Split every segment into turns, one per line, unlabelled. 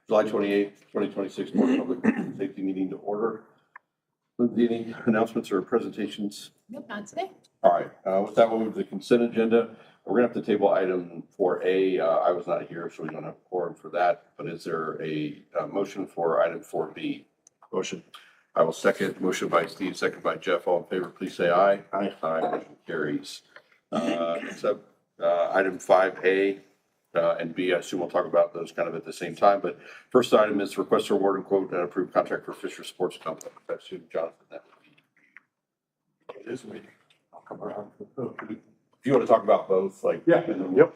July 28th, 2026 Board of Public Safety meeting to order. Lindsay, any announcements or presentations?
Nope, not today.
All right, with that, we'll move to the consent agenda. We're gonna have to table item 4A. I was not here, so we don't have a quorum for that, but is there a motion for item 4B? Motion. I will second. Motion by Steve, second by Jeff. All in favor, please say aye. Aye. Aye, motion carries. Next up, item 5A. And B, I assume we'll talk about those kind of at the same time, but first item is request to award and quote and approve contract for Fisher Sports Complex. I assume Jonathan, that would be. It is me. I'll come around. If you want to talk about both, like.
Yeah, yep.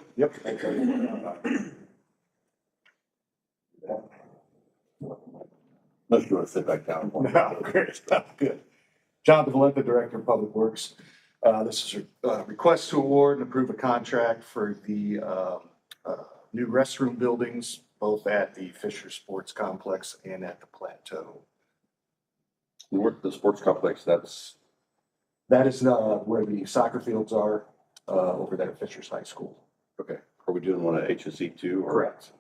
Unless you want to sit back down.
No, great, good. Jonathan Valenta, Director of Public Works. This is a request to award and approve a contract for the new restroom buildings, both at the Fisher Sports Complex and at the Plateau.
We work the sports complex,
That is where the soccer fields are over there at Fisher's High School.
okay. Are we doing one at HSE too? Or?
Correct.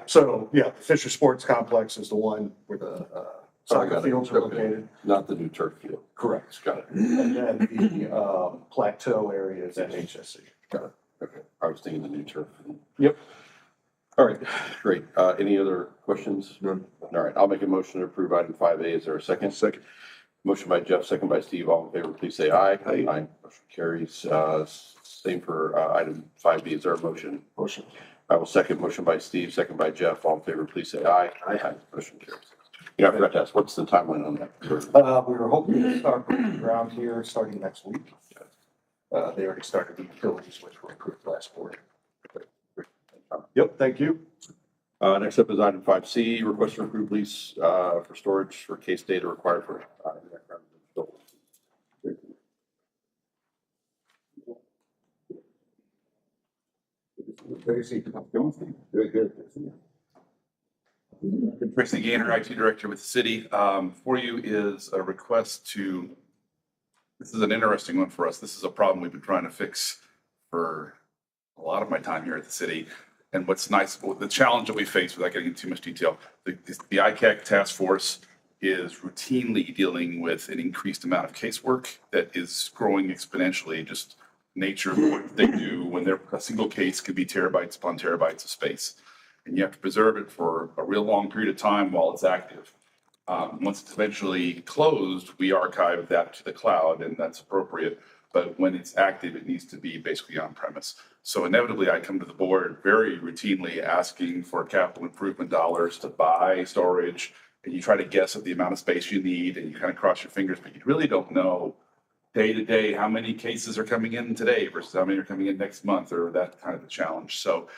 So the Fisher Sports Complex is the one where the soccer fields are
Okay.
located.
Not the new turf field.
Correct.
Got it.
And then the Plateau area is at HSC.
Got it. Okay. I was thinking the new turf.
Yep.
All right, great. Any other questions?
None.
All right, I'll make a motion to approve item 5A. Is there a second? Second. Motion by Jeff, second by Steve. All in favor, please say aye.
Aye.
Motion carries. Same for item 5B. Is there a motion?
Motion.
I will second. Motion by Steve, second by Jeff. All in favor, please say aye. Aye. Motion carries. Yeah, I forgot to ask, what's the timeline on that?
We were hoping to start breaking ground here starting next week. They already started the utilities, which were approved last board. Yep, thank you.
Next up is item 5C, request to approve lease for storage for case data required for.
Very good. Tracy Gaynor, IT Director with the city. For you is a request to, this is an interesting one for us. This is a problem we've been trying to fix for a lot of my time here at the city. And what's nice, the challenge that we face, without getting into too much detail, the ICAC task force is routinely dealing with an increased amount of casework that is growing exponentially, just nature of what they do when a single case could be terabytes upon terabytes of space. And you have to preserve it for a real long period of time while it's active. Once it's eventually closed, we archive that to the cloud, and that's appropriate. But when it's active, it needs to be basically on premise. So inevitably, I come to the board very routinely asking for capital improvement dollars to buy storage, and you try to guess at the amount of space you need, and you kind of cross your fingers, but you really don't know day to day how many cases are coming in today versus how many are coming in next month, or that kind of a challenge. So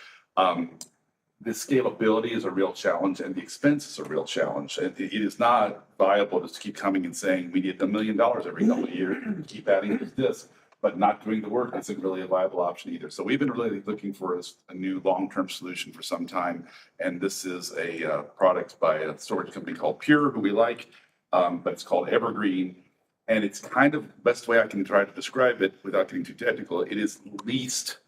the scalability is a real challenge, and the expense is a real challenge. It is not viable just to keep coming and saying we need $1 million every couple of years, keep adding this, but not doing the work isn't really a viable option either. So we've been really looking for a new long-term solution for some time, and this is a product by a storage company called Pure, who we like, but it's called Evergreen, and it's kind of the best way I can try to describe it without getting too technical. It is leased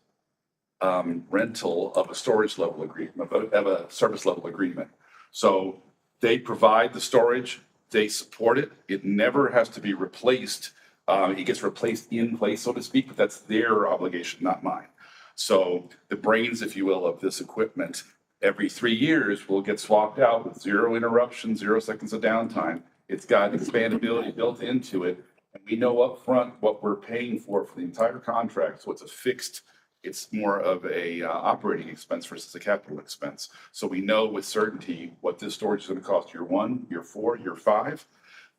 rental of a storage level agreement, of a service level agreement. So they provide the storage, they support it. It never has to be replaced. It gets replaced in place, so to speak, but that's their obligation, not mine. So the brains, if you will, of this equipment, every 3 years will get swapped out with 0 interruptions, 0 seconds of downtime. It's got expandability built into it. And we know upfront what we're paying for the entire contract. So it's a fixed, it's more of a operating expense versus a capital expense. So we know with certainty what this storage is going to cost year 1, year 4, year 5.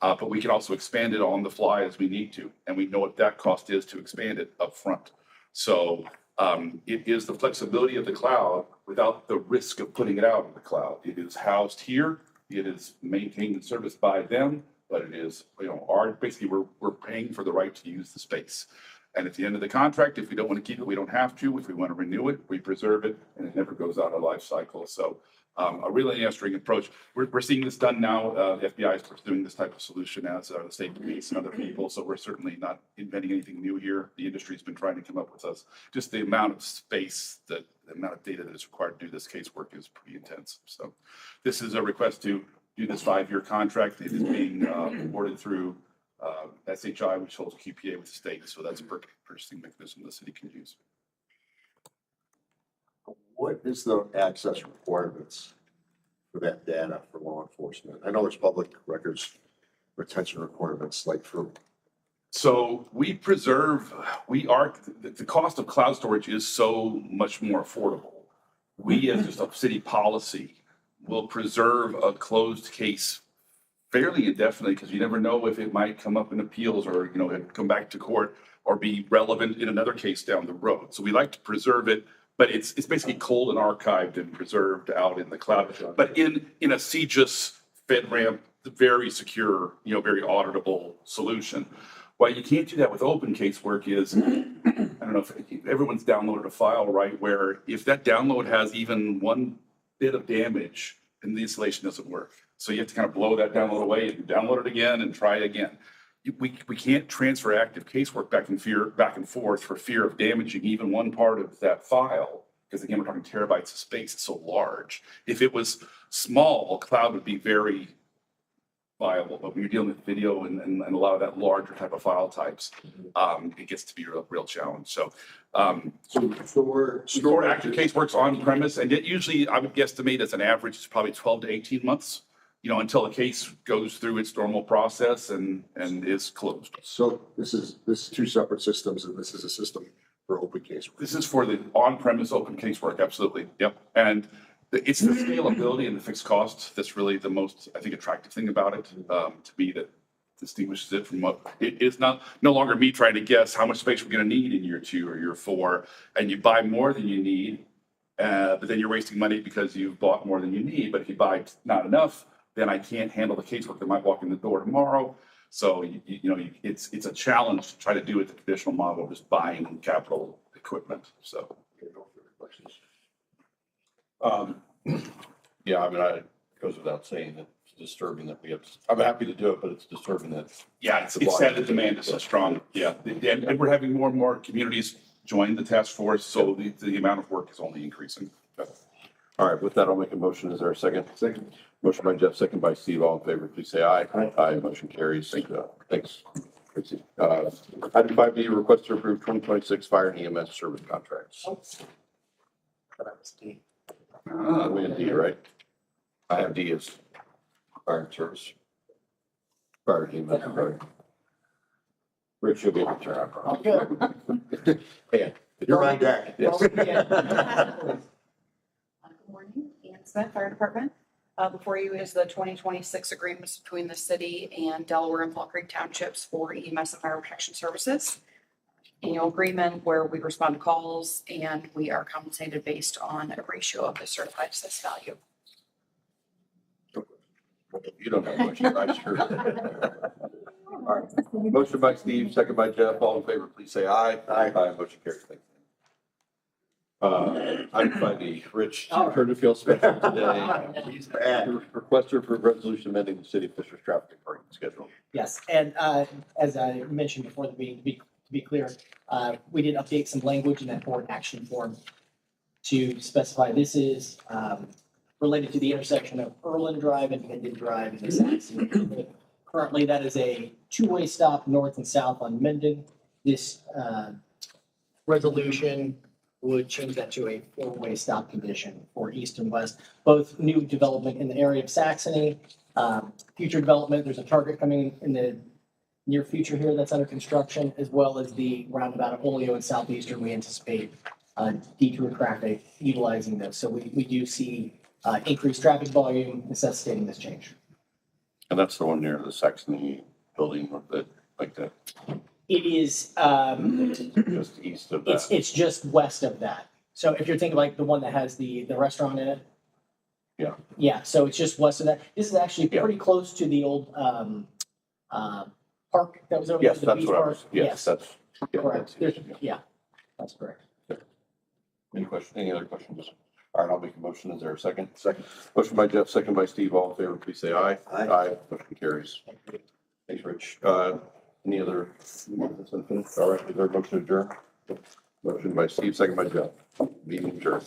But we can also expand it on the fly as we need to. And we know what that cost is to expand it upfront. So it is the flexibility of the cloud without the risk of putting it out in the cloud. It is housed here. It is maintained and serviced by them, but it is, basically we're paying for the right to use the space. And at the end of the contract, if we don't want to keep it, we don't have to. If we want to renew it, we preserve it, and it never goes out of life cycle. So a really interesting approach. We're seeing this done now. The FBI is pursuing this type of solution, as are the state police and other people. So we're certainly not inventing anything new here. The industry's been trying to come up with us. Just the amount of space that the amount of data that is required to do this casework is pretty intense. So this is a request to do this 5-year contract. It is being awarded through SHI, which holds QPA with the state. So that's a purchasing mechanism the city can use.
What is the access requirements for that data for law enforcement? I know there's public records retention requirements, like for,
So the cost of cloud storage is so much more affordable. We, as just a city policy, will preserve a closed case fairly indefinitely, because you never know if it might come up in appeals or, come back to court or be relevant in another case down the road. So we like to preserve it, but it's basically cold and archived and preserved out in the cloud. But in a CJIS FedRAMP, very secure, very auditable solution. Why you can't do that with open casework is, I don't know if everyone's downloaded a file, right? Where if that download has even one bit of damage, then the installation doesn't work. So you have to kind of blow that download away and download it again and try it again. We can't transfer active casework back and forth for fear of damaging even one part of that file. Because again, we're talking terabytes of space, it's so large. If it was small, cloud would be very viable, but when you're dealing with video and a lot of that larger type of file types, it gets to be a real challenge. So, store active caseworks on premise, and yet usually I would guesstimate as an average, it's probably 12 to 18 months, until the case goes through its normal process and is closed.
so this is two separate systems, and this is a system for open case.
This is for the on-premise open casework, absolutely. Yep. And it's the scalability and the fixed cost that's really the most, I think, attractive thing about it, to me, that distinguishes it from what it is no longer me trying to guess how much space we're going to need in year 2 or year 4, and you buy more than you need, but then you're wasting money because you've bought more than you need. But if you buy not enough, then I can't handle the casework that might walk in the door tomorrow. So it's a challenge to try to do it the traditional model of just buying capital equipment. So.
Yeah, I mean, it goes without saying that it's disturbing that we have, I'm happy to do it, but it's disturbing that.
Yeah, it's sad the demand is so strong. Yeah, and we're having more and more communities join the task force, so the amount of work is only increasing.
All right, with that, I'll make a motion. Is there a second? Second. Motion by Jeff, second by Steve. All in favor, please say aye.
Aye.
Aye, motion carries. Thanks. Tracy. Item 5B, request to approve 2026 fire and EMS service contracts. We had D, right? I have D as fire and service. Fire and EMS. Sorry. Rich, you'll be able to turn out.
Good.
Yeah.
You're on deck.
Yes.
Good morning, Ian Smith, Fire Department. Before you is the 2026 agreements between the city and Delaware and Fall Creek Townships for EMS and fire protection services. Annual agreement where we respond to calls and we are compensated based on a ratio of the certified assessed value.
You don't have much, I sure. All right. Motion by Steve, second by Jeff. All in favor, please say aye.
Aye.
Aye, motion carries. Thank you. Item 5D, Rich, heard to feel special today.
He's back.
Request to approve resolution amending the city of Fisher's traffic parking schedule.
Yes, and as I mentioned before the meeting, to be clear, we did update some language in that board action form to specify this is related to the intersection of Erlin Drive and Minden Drive in this accident. Currently, that is a two-way stop north and south on Minden. This resolution would change that to a four-way stop condition for east and west. Both new development in the area of Saxony, future development, there's a target coming in the near future here that's under construction, as well as the roundabout of Olio and Southeastern. We anticipate detour traffic utilizing this. So we do see increased traffic volume necessitating this change.
And that's the one near the Saxony building, like that,
It is,
just east of that.
it's just west of that. So if you're thinking like the one that has the restaurant in it.
Yeah.
Yeah, so it's just west of that. This is actually
Yeah.
pretty close to the old park that was over there.
Yes,
the
that's
beach
what I
park.
was, yes, that's. yeah,
Correct.
that's-
There's- Yeah, that's correct.
Any other questions? All right, I'll make a motion. Is there a second? Second. Motion by Jeff, second by Steve. All in favor, please say aye.
Aye.
Aye, motion carries. Thanks, Rich. Any other? All right, is there a motion to adjourn? Motion by Steve, second by Jeff. Meeting adjourned.